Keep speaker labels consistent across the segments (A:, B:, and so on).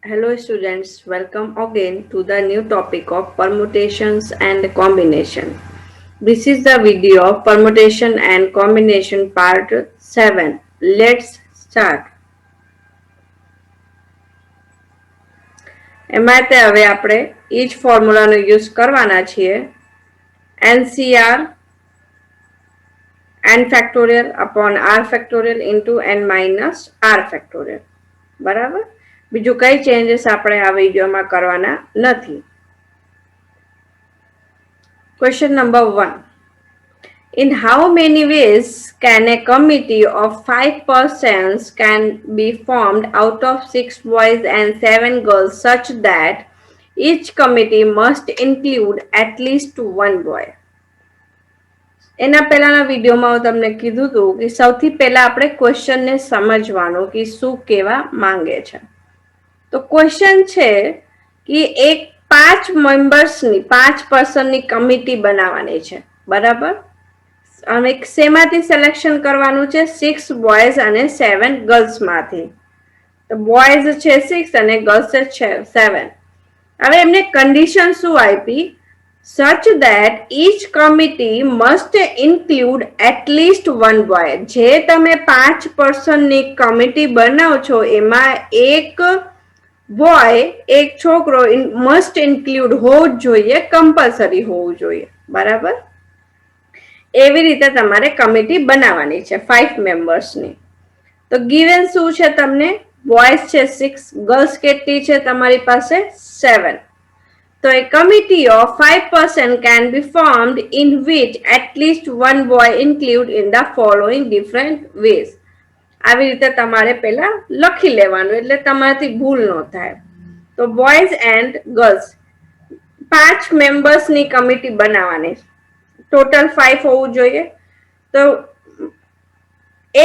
A: Hello students, welcome again to the new topic of permutations and combination. This is the video of permutation and combination part 7. Let's start. એમાં તે હવે આપણે each ફોર્મ્યુલાનો use કરવાના છીએ. NCR n factorial upon r factorial into n minus r factorial. બરાબર? બીજું કઈ changes આપણે આ વિડીયોમાં કરવાના નથી. Question number 1. In how many ways can a committee of 5 persons can be formed out of 6 boys and 7 girls such that each committee must include at least one boy? એના પહેલાના વિડીયોમાં હું તમને કીધું હતું કે સૌથી પહેલા આપણે ક્વેશ્ચનને સમજવાનું કે શું કહેવા માંગે છે. તો ક્વેશ્ચન છે કે એક 5 મેમ્બર્સની 5 પર્સનની કમિટી બનાવવાની છે. બરાબર? અને શેમાંથી સિલેક્શન કરવાનું છે? 6 બોયઝ અને 7 ગર્લ્સમાંથી. તો બોયઝ છે 6 અને ગર્લ્સ છે 7. હવે એમને કન્ડિશન શું આપી? such that each committee must include at least one boy. જે તમે 5 પર્સનની કમિટી બનાવો છો એમાં એક બોય એક છોકરો મસ્ટ ઇન્ક્લુડ હોવું જ જોઈએ, કમ્પલસરી હોવું જોઈએ. બરાબર? એવી રીતે તમારે કમિટી બનાવવાની છે 5 મેમ્બર્સની. તો ગિવન શું છે તમને? બોયઝ છે 6, ગર્લ્સ કેટલી છે તમારી પાસે? 7. So a committee of 5 persons can be formed in which at least one boy included in the following different ways. આવી રીતે તમારે પહેલા લખી લેવાનું એટલે તમારાથી ભૂલ ન થાય. તો બોયઝ એન્ડ ગર્લ્સ 5 મેમ્બર્સની કમિટી બનાવવાની. ટોટલ 5 હોવું જોઈએ. તો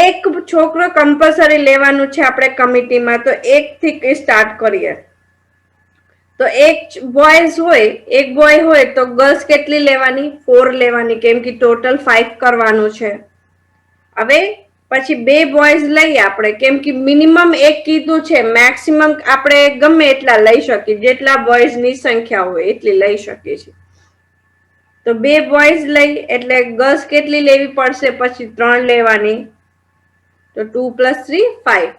A: એક છોકરો કમ્પલસરી લેવાનું છે આપણે કમિટીમાં. તો 1 થી સ્ટાર્ટ કરીએ. તો એક બોયઝ હોય, એક બોય હોય તો ગર્લ્સ કેટલી લેવાની? 4 લેવાની, કેમ કે ટોટલ 5 કરવાનું છે. હવે પછી 2 બોયઝ લઈએ આપણે, કેમ કે મિનિમમ એક કીધું છે, મેક્સિમમ આપણે ગમે એટલા લઈ શકીએ, જેટલા બોયઝની સંખ્યા હોય એટલી લઈ શકીએ છીએ. તો 2 બોયઝ લઈ એટલે ગર્લ્સ કેટલી લેવી પડશે? પછી 3 લેવાની. તો 2 + 3 5.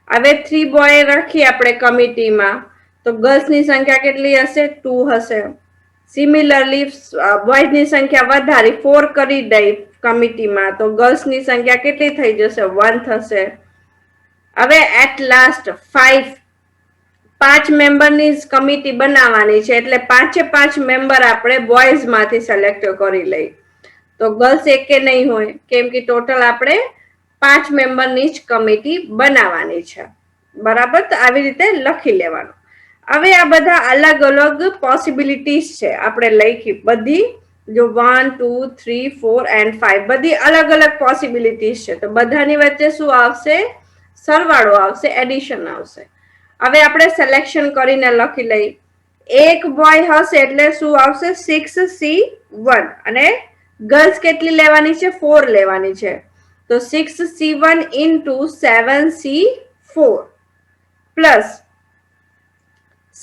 A: હવે 3 બોય રાખીએ આપણે કમિટીમાં. તો ગર્લ્સની સંખ્યા કેટલી હશે? 2 હશે. સિમિલરલી બોયઝની સંખ્યા વધારી 4 કરી દઈ કમિટીમાં. તો ગર્લ્સની સંખ્યા કેટલી થઈ જશે? 1 થશે. હવે એટ લાસ્ટ 5 મેમ્બરની કમિટી બનાવવાની છે એટલે 5 મેમ્બર આપણે બોયઝમાંથી સિલેક્ટ કરી લઈ. તો ગર્લ્સ એકે નહીં હોય, કેમ કે ટોટલ આપણે 5 મેમ્બરની જ કમિટી બનાવવાની છે. બરાબર? તો આવી રીતે લખી લેવાનું. હવે આ બધા અલગ અલગ પોસિબિલિટીઝ છે આપણે લખી બધી. જો 1 2 3 4 and 5 બધી અલગ અલગ પોસિબિલિટીઝ છે. તો બધાની વચ્ચે શું આવશે? સરવાળો આવશે, એડિશન આવશે. હવે આપણે સિલેક્શન કરીને લખી લઈ. એક બોય હશે એટલે શું આવશે? 6C1 અને ગર્લ્સ કેટલી લેવાની છે? 4 લેવાની છે. તો 6C1 into 7C4 plus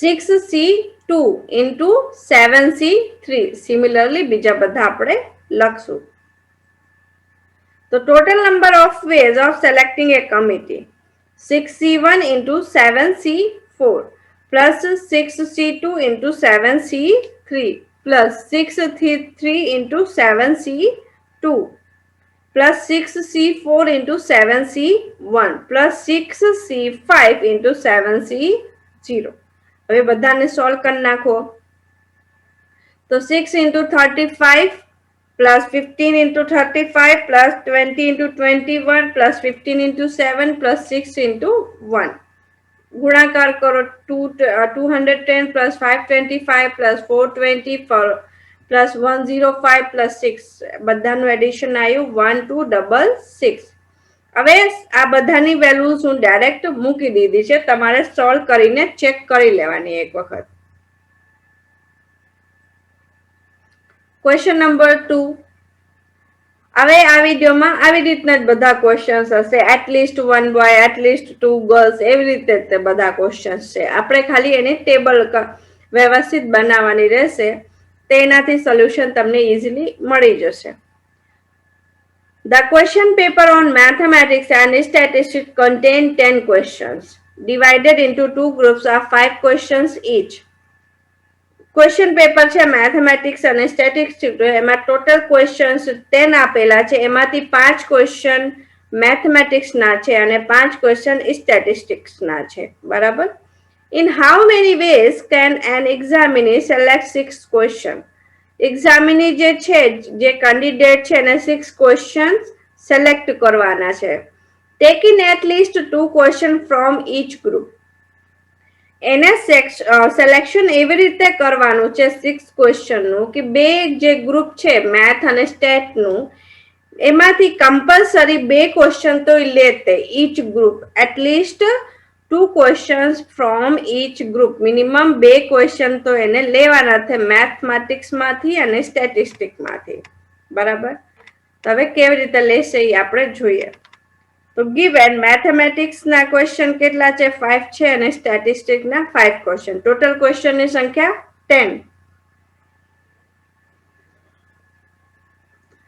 A: 6C2 into 7C3. Similarly બીજા બધા આપણે લખશું. તો total number of ways of selecting a committee 6C1 into 7C4 plus 6C2 into 7C3 plus 6C3 into 7C2 plus 6C4 into 7C1 plus 6C5 into 7C0. હવે બધાને solve કરી નાખો. તો 6 into 35 plus 15 into 35 plus 20 into 21 plus 15 into 7 plus 6 into 1. ગુણાકાર કરો. 210 plus 525 plus 420 plus 105 plus 6. બધાનું addition આવ્યું 1266. હવે આ બધાની વેલ્યુ હું ડાયરેક્ટ મૂકી દીધી છે. તમારે સોલ્વ કરીને ચેક કરી લેવાની એક વખત. Question number 2. હવે આ વિડીયોમાં આવી રીતના જ બધા ક્વેશ્ચન્સ હશે, એટલીસ્ટ 1 બોય, એટલીસ્ટ 2 ગર્લ્સ, એવી રીતે તે બધા ક્વેશ્ચન્સ છે. આપણે ખાલી એની ટેબલ વ્યવસ્થિત બનાવવાની રહેશે, તેનાથી સોલ્યુશન તમને ઇઝીલી મળી જશે. The question paper on mathematics and statistics contain 10 questions divided into two groups of 5 questions each. Question paper છે મેથેમેટિક્સ અને સ્ટેટિસ્ટિક્સ, એમાં ટોટલ ક્વેશ્ચન્સ 10 આપેલા છે. એમાંથી 5 ક્વેશ્ચન મેથેમેટિક્સ ના છે અને 5 ક્વેશ્ચન સ્ટેટિસ્ટિક્સ ના છે. બરાબર. In how many ways can an examinee select 6 question? એક્ઝામિની જે છે, જે કેન્ડિડેટ છે એને 6 ક્વેશ્ચન્સ સિલેક્ટ કરવાના છે. Taking at least 2 question from each group. એને સિલેક્શન એવી રીતે કરવાનું છે 6 ક્વેશ્ચનનું કે બે જે ગ્રુપ છે મેથ અને સ્ટેટનું, એમાંથી કમ્પલસરી 2 ક્વેશ્ચન તો લેતે each group, at least 2 questions from each group. Minimum 2 question તો એને લેવાના છે મેથમેટિક્સમાંથી અને સ્ટેટિસ્ટિક્સમાંથી. બરાબર. તો હવે કેવી રીતે લેશે એ આપણે જોઈએ. તો given મેથેમેટિક્સ ના ક્વેશ્ચન કેટલા છે? 5 છે અને સ્ટેટિસ્ટિક્સ ના 5 ક્વેશ્ચન. ટોટલ ક્વેશ્ચન ની સંખ્યા 10.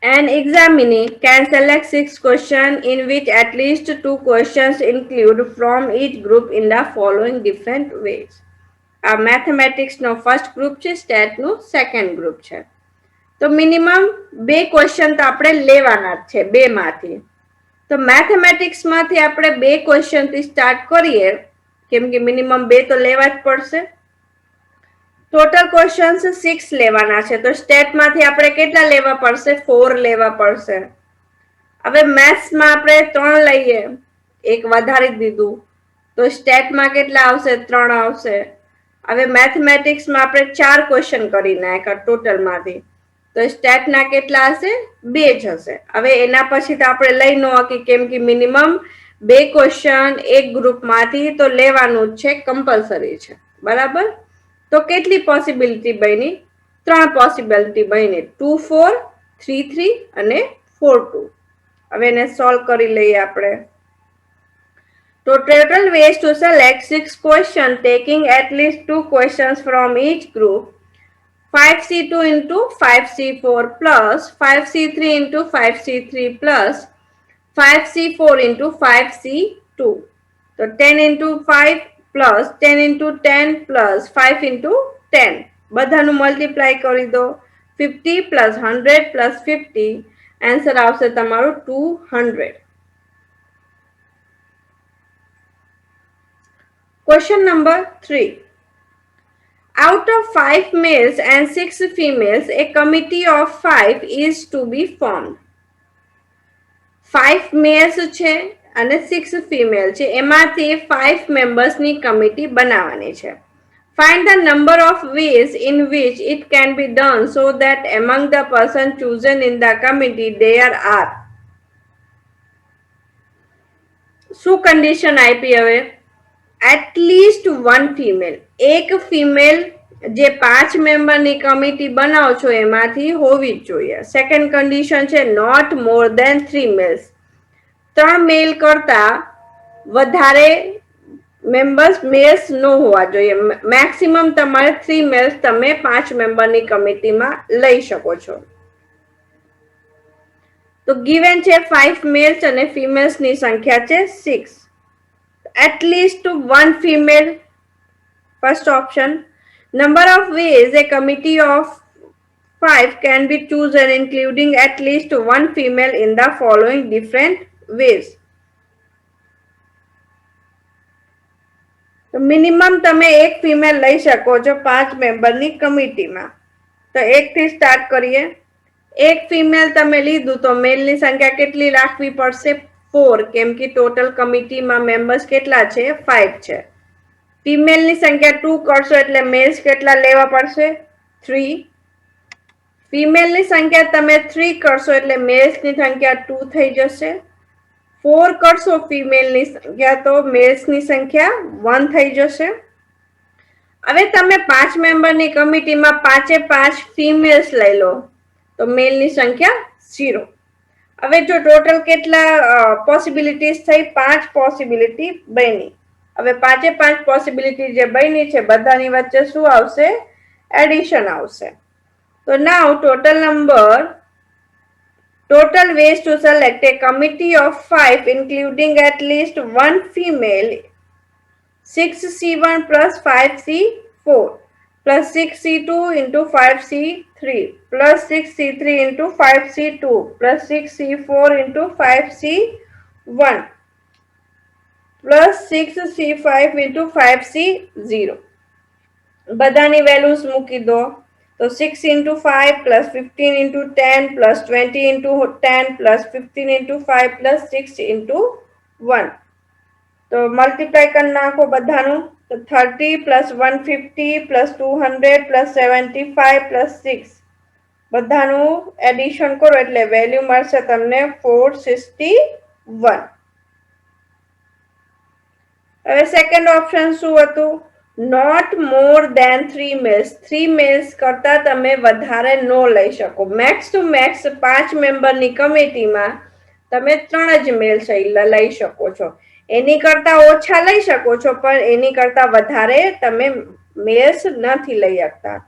A: An examinee can select 6 questions in which at least 2 questions include from each group in the following different ways. આ મેથેમેટિક્સ નો ફર્સ્ટ ગ્રુપ છે, સ્ટેટ નું સેકન્ડ ગ્રુપ છે. તો મિનિમમ 2 ક્વેશ્ચન તો આપણે લેવાના જ છે બે માંથી. તો મેથેમેટિક્સ માંથી આપણે 2 ક્વેશ્ચન થી સ્ટાર્ટ કરીએ, કેમ કે મિનિમમ 2 તો લેવા જ પડશે. ટોટલ ક્વેશ્ચન્સ 6 લેવાના છે. તો સ્ટેટ માંથી આપણે કેટલા લેવા પડશે? 4 લેવા પડશે. હવે મેથ્સ માં આપણે 3 લઈએ, એક વધારી દીધું, તો સ્ટેટમાં કેટલા આવશે? 3 આવશે. હવે મેથેમેટિક્સ માં આપણે 4 ક્વેશ્ચન કરી નાખ્યા ટોટલ માંથી, તો સ્ટેટ ના કેટલા હશે? 2 જ હશે. હવે એના પછી તો આપણે લઈ ન શકીએ, કેમ કે મિનિમમ 2 ક્વેશ્ચન એક ગ્રુપ માંથી તો લેવાનું જ છે, કમ્પલસરી છે. બરાબર. તો કેટલી પોસિબિલિટી બની? 3 પોસિબિલિટી બની, 2 4, 3 3 અને 4 2. હવે એને સોલ્વ કરી લઈએ આપણે. So total ways to select 6 questions taking at least 2 questions from each group: 5C2 into 5C4 plus 5C3 into 5C3 plus 5C4 into 5C2. So 10 into 5 plus 10 into 10 plus 5 into 10. બધાનું multiply કરી દો. 50 plus 100 plus 50. Answer આવશે તમારું 200. Question number 3. Out of 5 males and 6 females, a committee of 5 is to be formed. 5 males છે અને 6 female છે, એમાંથી 5 members ની કમિટી બનાવવાની છે. Find the number of ways in which it can be done so that among the person chosen in the committee there are. શું condition આપી? હવે at least 1 female, એક ફિમેલ જે 5 મેમ્બરની કમિટી બનાવો છો એમાંથી હોવી જ જોઈએ. સેકન્ડ કન્ડિશન છે નોટ મોર ધેન 3 મેલ્સ, 3 મેલ કરતા વધારે મેમ્બર્સ મેલ્સ ન હોવા જોઈએ. મેક્સિમમ તમારે 3 મેલ્સ તમે 5 મેમ્બરની કમિટીમાં લઈ શકો છો. તો ગિવન છે 5 મેલ્સ અને ફિમેલ્સ ની સંખ્યા છે 6. At least 1 female, first option. Number of ways a committee of 5 can be chosen including at least 1 female in the following different ways. તો મિનિમમ તમે એક ફિમેલ લઈ શકો છો 5 મેમ્બરની કમિટીમાં. તો 1 થી સ્ટાર્ટ કરીએ. એક ફિમેલ તમે લીધું તો મેલની સંખ્યા કેટલી રાખવી પડશે? 4, કેમ કે ટોટલ કમિટીમાં મેમ્બર્સ કેટલા છે? 5 છે. ફિમેલની સંખ્યા 2 કરશો એટલે મેલ્સ કેટલા લેવા પડશે? 3. ફિમેલની સંખ્યા તમે 3 કરશો એટલે મેલ્સની સંખ્યા 2 થઈ જશે. 4 કરશો ફિમેલની સંખ્યા તો મેલ્સની સંખ્યા 1 થઈ જશે. હવે તમે 5 મેમ્બરની કમિટીમાં 5 5 ફિમેલ્સ લઈ લો તો મેલની સંખ્યા 0. હવે જો ટોટલ કેટલા પોસિબિલિટીઝ થઈ? 5 પોસિબિલિટી બની. હવે 5 પોસિબિલિટી જે બની છે બધાની વચ્ચે શું આવશે? એડિશન આવશે. તો નાઉ total ways to select a committee of 5 including at least one female: 6C1 plus 5C4 plus 6C2 into 5C3 plus 6C3 into 5C2 plus 6C4 into 5C1 plus 6C5 into 5C0. બધાની values મૂકી દો. તો 6 into 5 plus 15 into 10 plus 20 into 10 plus 15 into 5 plus 6 into 1. તો multiply કરી નાખો બધાનું. તો 30 plus 150 plus 200 plus 75 plus 6 બધાનું એડિશન કરો એટલે વેલ્યુ મળશે તમને 461. હવે સેકન્ડ ઓપ્શન શું હતું? Not more than 3 males. 3 males કરતા તમે વધારે નો લઈ શકો. મેક્સ ટુ મેક્સ 5 મેમ્બરની કમિટીમાં તમે 3 જ મેલ્સ લઈ શકો છો. એની કરતા ઓછા લઈ શકો છો પણ એની કરતા વધારે તમે મેલ્સ નથી લઈ શકતા.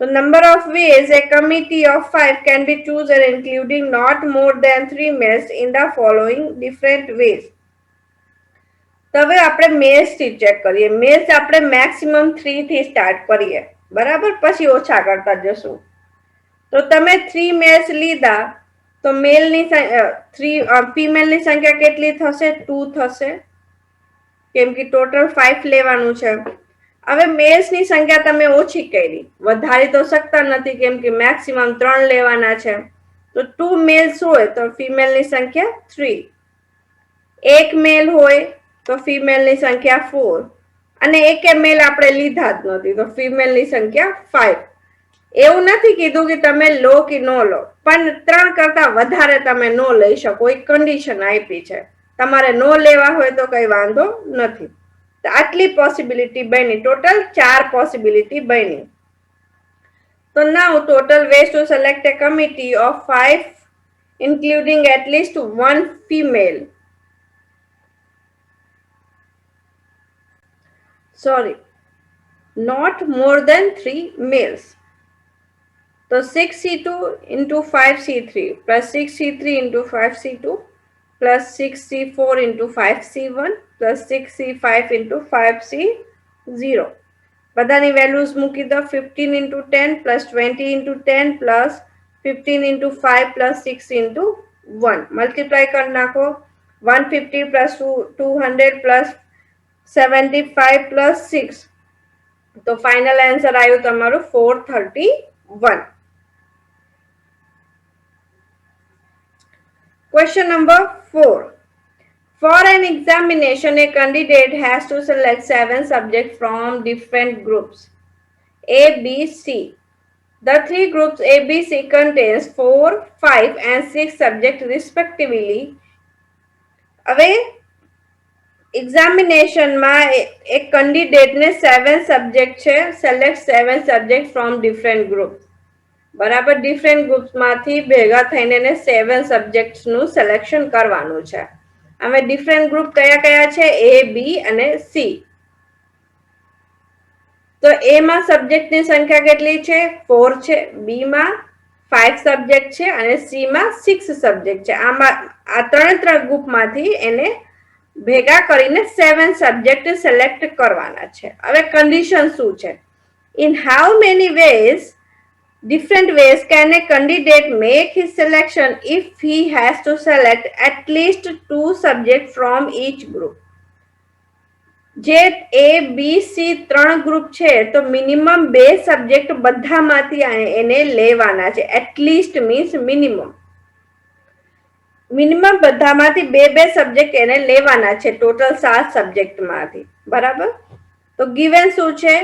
A: The number of ways a committee of 5 can be chosen including not more than 3 males in the following different ways. તો હવે આપણે મેલ્સ થી ચેક કરીએ. મેલ્સ આપણે મેક્સિમમ 3 થી સ્ટાર્ટ કરીએ, બરાબર, પછી ઓછા કરતા જશું. તો તમે 3 મેલ્સ લીધા તો ફિમેલની સંખ્યા કેટલી થશે? 2 થશે, કેમ કે ટોટલ 5 લેવાનું છે. હવે મેલ્સની સંખ્યા તમે ઓછી કરી, વધારી તો શકતા નથી કેમ કે મેક્સિમમ 3 લેવાના છે. તો 2 મેલ્સ હોય તો ફિમેલની સંખ્યા 3, 1 મેલ હોય તો ફિમેલની સંખ્યા 4 અને એકે મેલ આપણે લીધા જ નથી તો ફિમેલની સંખ્યા 5. એવું નથી કીધું કે તમે લો કે નો લો, પણ 3 કરતા વધારે તમે નો લઈ શકો, એક કન્ડિશન આપી છે. તમારે નો લેવા હોય તો કઈ વાંધો નથી. તો આટલી પોસિબિલિટી બની, ટોટલ 4 પોસિબિલિટી બની. તો now total ways to select a committee of 5 including at least one female. Sorry, not more than 3 males. So 6C2 into 5C3 plus 6C3 into 5C2 plus 6C4 into 5C1 plus 6C5 into 5C0. બધાની values મૂકી દો. 15 into 10 plus 20 into 10 plus 15 into 5 plus 6 into 1. Multiply કરી નાખો. 150 plus 200 plus 75 plus 6. તો final answer આવ્યું તમારું 431. Question number 4. For an examination, a candidate has to select 7 subjects from different groups A, B, C. The 3 groups A, B, C contains 4, 5 and 6 subjects respectively. હવે એક્ઝામિનેશનમાં એક કેન્ડિડેટને 7 subject છે, select 7 subject from different group. બરાબર, different ગ્રુપ્સમાંથી ભેગા થઈને એને 7 સબ્જેક્ટ્સનું selection કરવાનું છે. હવે ડિફરન્ટ ગ્રુપ કયા કયા છે? A, B અને C. તો A માં સબ્જેક્ટની સંખ્યા કેટલી છે? 4 છે, B માં 5 સબ્જેક્ટ છે અને C માં 6 સબ્જેક્ટ છે. આ ત્રણ ગ્રુપમાંથી એને ભેગા કરીને 7 સબ્જેક્ટ સિલેક્ટ કરવાના છે. હવે કન્ડિશન શું છે? In how many different ways can a candidate make his selection if he has to select at least 2 subjects from each group? જે A, B, C 3 ગ્રુપ છે તો મિનિમમ 2 સબ્જેક્ટ બધામાંથી એને લેવાના છે. એટલીસ્ટ મીન્સ મિનિમમ બધામાંથી 2 subject એને લેવાના છે, ટોટલ 7 સબ્જેક્ટમાંથી. બરાબર, તો ગિવન શું છે?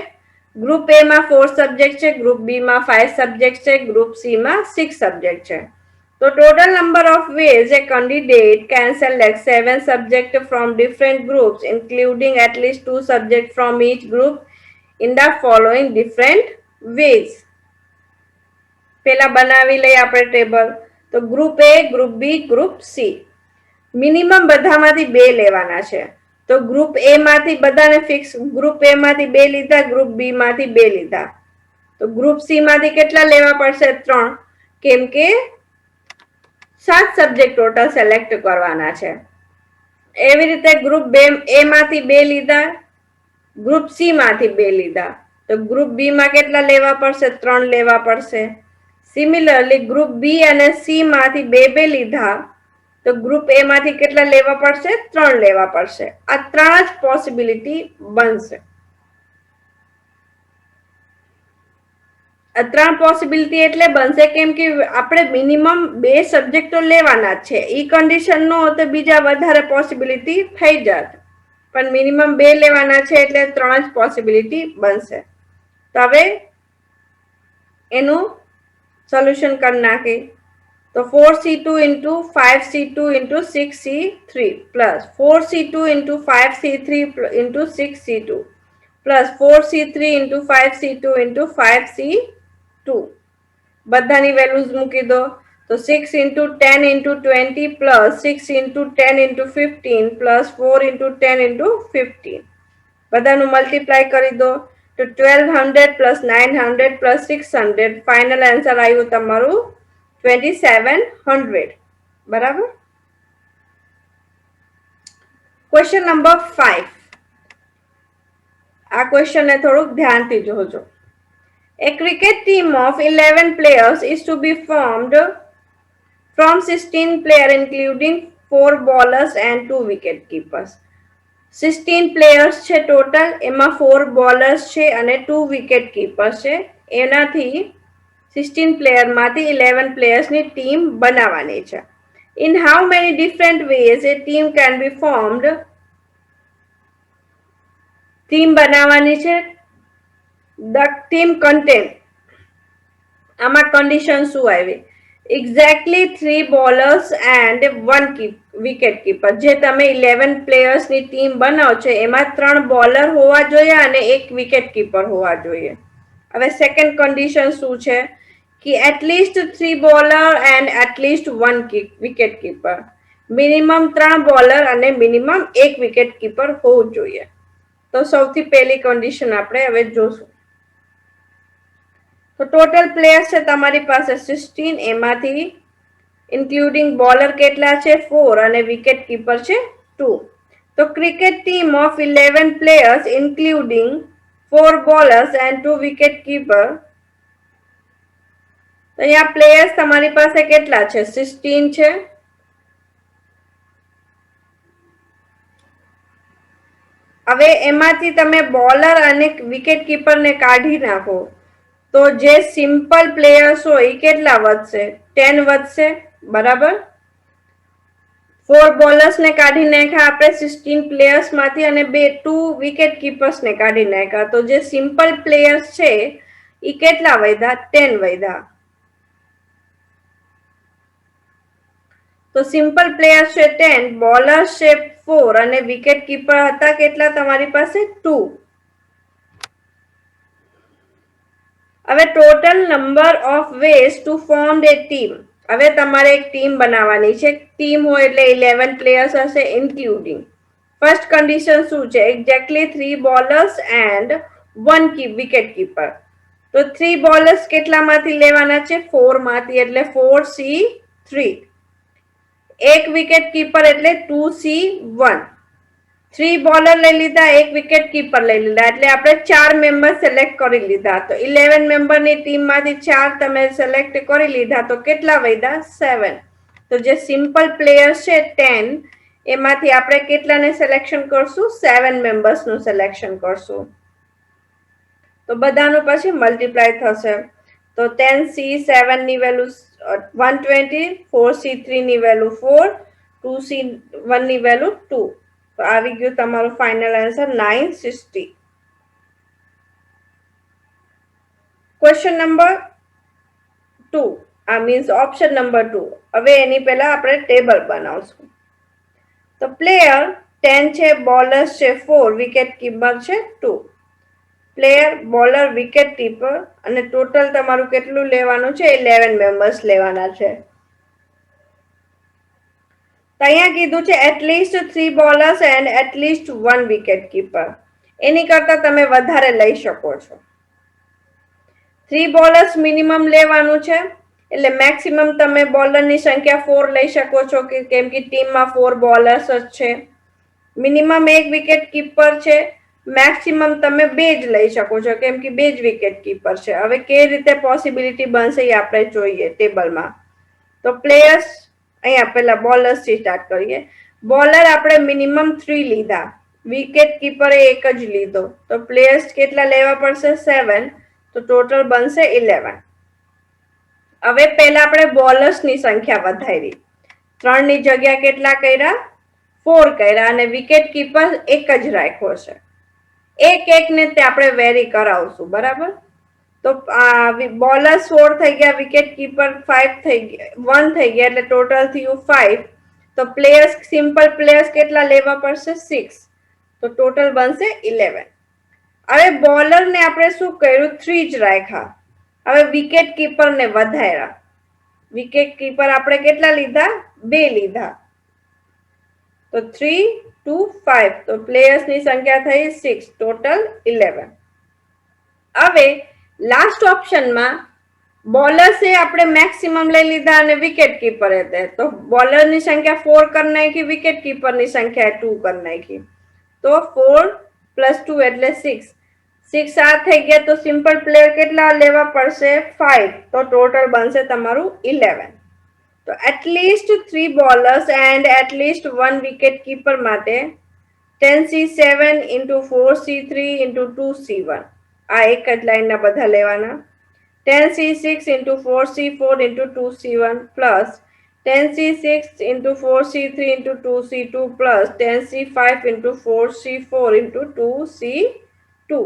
A: ગ્રુપ A માં 4 સબ્જેક્ટ છે, ગ્રુપ B માં 5 સબ્જેક્ટ છે, ગ્રુપ C માં 6 સબ્જેક્ટ છે. તો total number of ways a candidate can select 7 subjects from different groups including at least 2 subjects from each group in the following different ways. પહેલા બનાવી લઈએ આપણે ટેબલ. તો group A, group B, group C. Minimum બધામાંથી 2 લેવાના છે. તો group એ માંથી બધાને ફિક્સ, ગ્રુપ એ માંથી 2 લીધા, ગ્રુપ બી માંથી 2 લીધા. તો ગ્રુપ સી માંથી કેટલા લેવા પડશે? 3, કેમ કે 7 સબ્જેક્ટ ટોટલ સિલેક્ટ કરવાના છે. એવી રીતે ગ્રુપ એ માંથી 2 લીધા, ગ્રુપ સી માંથી 2 લીધા. તો ગ્રુપ બી માં કેટલા લેવા પડશે? 3 લેવા પડશે. સિમિલરલી ગ્રુપ બી અને સી માંથી 2 લીધા, તો ગ્રુપ એ માંથી કેટલા લેવા પડશે? 3 લેવા પડશે. આ 3 જ પોસિબિલિટી બનશે. આ 3 પોસિબિલિટી એટલે બનશે કેમ કે આપણે મિનિમમ 2 સબ્જેક્ટો લેવાના છે. ઈ કન્ડિશન નો તો બીજા વધારે પોસિબિલિટી થઈ જાત, પણ મિનિમમ 2 લેવાના છે એટલે 3 જ પોસિબિલિટી બનશે. તો હવે એનું સોલ્યુશન કરી નાખી. તો 4c2 into 5c2 into 6c3 plus 4c2 into 5c3 into 6c2 plus 4c3 into 5c2 into 5c2 બધાની વેલ્યુઝ મૂકી દો. તો 6 into 10 into 20 plus 6 into 10 into 15 plus 4 into 10 into 15 બધાનું મલ્ટીપ્લાય કરી દો. તો 1200 plus 900 plus 600 ફાઇનલ આન્સર આવ્યું તમારું 2700. બરાબર. Question number 5. આ ક્વેશ્ચન ને થોડુંક ધ્યાનથી જોજો. A cricket team of 11 players is to be formed from 16 players including 4 bowlers and 2 wicket keepers. 16 players છે ટોટલ, એમાં 4 bowlers છે અને 2 wicket keepers છે. એનાથી 16 player માંથી 11 players ની ટીમ બનાવવાની છે. In how many different ways a team can be formed? Team બનાવવાની છે. The team content, આમાં કન્ડિશન શું આવી? Exactly 3 bowlers and 1 wicket keeper. જે તમે 11 players ની ટીમ બનાવો છો એમાં 3 બોલર હોવા જોઈએ અને 1 વિકેટ કીપર હોવા જોઈએ. હવે સેકન્ડ કન્ડિશન શું છે કે at least 3 bowler and at least 1 wicket keeper. Minimum 3 bowler અને મિનિમમ 1 વિકેટ કીપર હોવું જોઈએ. તો સૌથી પહેલી કન્ડિશન આપણે હવે જોશું. તો ટોટલ પ્લેયર્સ છે તમારી પાસે 16, એમાંથી ઇન્ક્લુડિંગ બોલર કેટલા છે? 4 અને વિકેટ કીપર છે 2. તો cricket team of 11 players including 4 bowlers and 2 wicket keeper. તો અહીંયા પ્લેયર્સ તમારી પાસે કેટલા છે? 16 છે. હવે એમાંથી તમે બોલર અને વિકેટ કીપર ને કાઢી નાખો તો જે સિમ્પલ પ્લેયર્સ હોય એ કેટલા વધશે? 10 વધશે. બરાબર. 4 બોલર્સ ને કાઢી નાખ્યા આપણે 16 પ્લેયર્સ માંથી અને 2 વિકેટ કીપર્સ ને કાઢી નાખ્યા, તો જે સિમ્પલ પ્લેયર્સ છે એ કેટલા વધ્યા? 10 વધ્યા. તો સિમ્પલ પ્લેયર્સ છે 10, બોલર્સ છે 4 અને વિકેટ કીપર હતા કેટલા તમારી પાસે? 2. હવે total number of ways to form a team. હવે તમારે એક ટીમ બનાવવાની છે. ટીમ હોય એટલે 11 પ્લેયર્સ હશે ઇન્ક્લુડિંગ. ફર્સ્ટ કન્ડિશન શું છે? Exactly 3 bowlers and 1 wicket keeper. તો 3 બોલર્સ કેટલામાંથી લેવાના છે? 4 માંથી, એટલે 4c3. 1 વિકેટ કીપર એટલે 2c1. 3 બોલર લઈ લીધા, 1 વિકેટ કીપર લઈ લીધા, એટલે આપણે 4 મેમ્બર સિલેક્ટ કરી લીધા. તો 11 મેમ્બરની ટીમ માંથી 4 તમે સિલેક્ટ કરી લીધા, તો કેટલા વધ્યા? 7. તો જે સિમ્પલ પ્લેયર્સ છે 10, એમાંથી આપણે કેટલાને સિલેક્શન કરશું? 7 મેમ્બર્સનું સિલેક્શન કરશું. તો બધાનું પછી મલ્ટીપ્લાય થશે. તો 10c7 ની વેલ્યુ 120, 4c3 ની વેલ્યુ 4, 2c1 ની વેલ્યુ 2. તો આવી ગયું તમારું ફાઇનલ આન્સર 960. ક્વેશ્ચન નંબર 2, આ મીન્સ ઓપ્શન નંબર 2. હવે એની પહેલા આપણે ટેબલ બનાવશું. તો પ્લેયર 10 છે, બોલર્સ છે 4, વિકેટ કીપર છે 2. પ્લેયર, બોલર, વિકેટ કીપર અને ટોટલ તમારું કેટલું લેવાનું છે? 11 મેમ્બર્સ લેવાના છે. તો અહીંયા કીધું છે at least 3 bowlers and at least 1 wicket keeper. એની કરતા તમે વધારે લઈ શકો છો. 3 બોલર્સ મિનિમમ લેવાનું છે, એટલે મેક્સિમમ તમે બોલરની સંખ્યા 4 લઈ શકો છો, કેમ કે ટીમમાં 4 બોલર્સ જ છે. મિનિમમ 1 વિકેટ કીપર છે, મેક્સિમમ તમે 2 જ લઈ શકો છો, કેમ કે 2 જ વિકેટ કીપર છે. હવે કેવી રીતે પોસિબિલિટી બનશે એ આપણે જોઈએ ટેબલમાં. તો પ્લેયર્સ અહીંયા પેલા બોલર્સ થી સ્ટાર્ટ કરીએ. બોલર આપણે મિનિમમ 3 લીધા, વિકેટ કીપરે 1 જ લીધો, તો પ્લેયર્સ કેટલા લેવા પડશે? 7. તો ટોટલ બનશે 11. હવે પહેલા આપણે બોલર્સ ની સંખ્યા વધારી. 3 ની જગ્યા કેટલા કર્યા? 4 કર્યા, અને વિકેટ કીપર 1 જ રાખ્યો છે. એક ને તે આપણે વેરી કરાવશું, બરાબર? તો બોલર્સ 4 થઈ ગયા, વિકેટ કીપર 1 થઈ ગયા, એટલે ટોટલ થયું 5. તો પ્લેયર્સ, સિમ્પલ પ્લેયર્સ કેટલા લેવા પડશે? 6. તો ટોટલ બનશે 11. હવે બોલર ને આપણે શું કર્યું? 3 જ રાખ્યા. હવે વિકેટ કીપર ને વધાર્યા. વિકેટ કીપર આપણે કેટલા લીધા? 2 લીધા. તો 3, 2, 5. તો પ્લેયર્સ ની સંખ્યા થઈ 6, ટોટલ 11. હવે લાસ્ટ ઓપ્શનમાં બોલર્સે આપણે મેક્સિમમ લઈ લીધા અને વિકેટ કીપર હતા, તો બોલર ની સંખ્યા 4 કરી નાખી, વિકેટ કીપર ની સંખ્યા 2 કરી નાખી. તો 4 + 2 એટલે 6. 6 આ થઈ ગયા, તો સિમ્પલ પ્લેયર કેટલા લેવા પડશે? 5. તો ટોટલ બનશે તમારું 11. તો at least 3 bowlers and at least 1 wicket keeper માટે 10C7 × 4C3 × 2C1. આ એક જ લાઈનના બધા લેવાના. 10C6 × 4C4 × 2C1 plus 10C6 × 4C3 × 2C2 plus 10C5 × 4C4 × 2C2.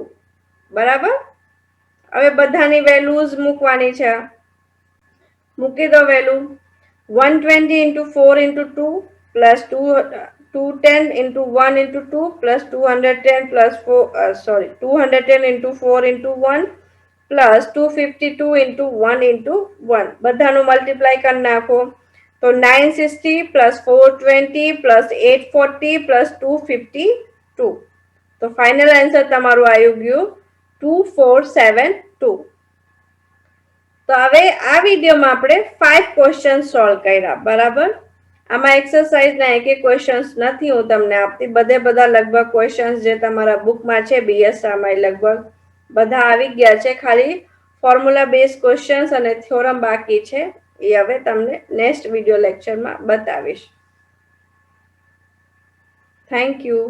A: બરાબર? હવે બધાની વેલ્યુઝ મૂકવાની છે. મૂકી દો વેલ્યુ. 120 × 4 × 2 plus 210 × 1 × 2 plus 210 × 4 × 1 plus 252 × 1 × 1. બધાનું મલ્ટીપ્લાય કરી નાખો. તો 960 પ્લસ 420 પ્લસ 840 પ્લસ 252. તો ફાઇનલ આન્સર તમારું આવી ગયું 2472. તો હવે આ વિડીયોમાં આપણે 5 ક્વેશ્ચન સોલ્વ કર્યા, બરાબર? આમાં એક્સરસાઇઝના એક ક્વેશ્ચન્સ નથી હું તમને આપતી, બધા લગભગ ક્વેશ્ચન્સ જે તમારા બુકમાં છે BSમાં લગભગ બધા આવી ગયા છે. ખાલી ફોર્મ્યુલા બેઝ ક્વેશ્ચન્સ અને થિયોરમ બાકી છે, એ હવે તમને નેક્સ્ટ વિડીયો લેક્ચરમાં બતાવીશ. Thank you.